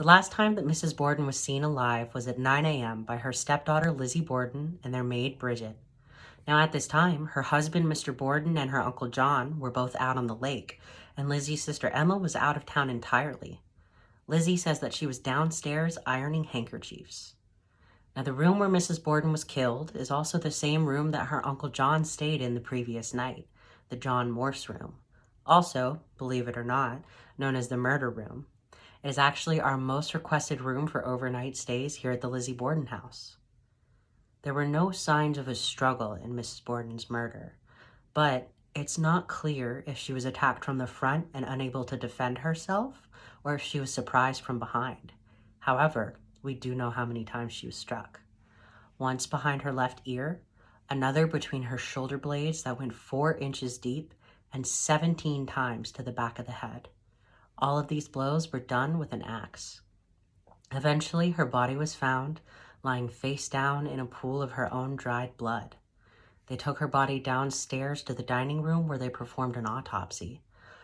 The last time that Mrs. Borden was seen alive was at 9 a.m. by her stepdaughter Lizzie Borden and their maid Bridget. Now at this time, her husband Mr. Borden and her Uncle John were both out on the lake, and Lizzie's sister Emma was out of town entirely. Lizzie says that she was downstairs ironing handkerchiefs. Now the room where Mrs. Borden was killed is also the same room that her Uncle John stayed in the previous night, the John Morse room. Also, believe it or not, known as the murder room. It is actually our most requested room for overnight stays here at the Lizzie Borden house. There were no signs of a struggle in Mrs. Borden's murder, but it's not clear if she was attacked from the front and unable to defend herself, or if she was surprised from behind. However, we do know how many times she was struck. Once behind her left ear, another between her shoulder blades that went 4 inches deep, and 17 times to the back of the head. All of these blows were done with an axe. Eventually, her body was found lying face down in a pool of her own dried blood. They took her body downstairs to the dining room where they performed an autopsy.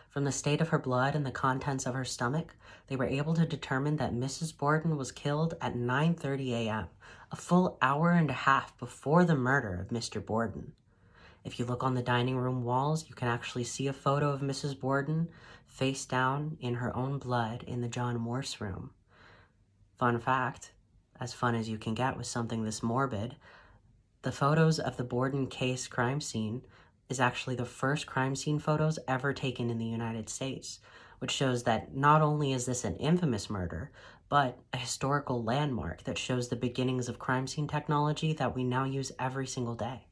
From the state of her blood and the contents of her stomach, they were able to determine that Mrs. Borden was killed at 9:30 a.m., a full hour and a half before the murder of Mr. Borden. If you look on the dining room walls, you can actually see a photo of Mrs. Borden face down in her own blood in the John Morse room. Fun fact, as fun as you can get with something this morbid, the photos of the Borden case crime scene is actually the first crime scene photos ever taken in the United States, which shows that not only is this an infamous murder, but a historical landmark that shows the beginnings of crime scene technology that we now use every single day.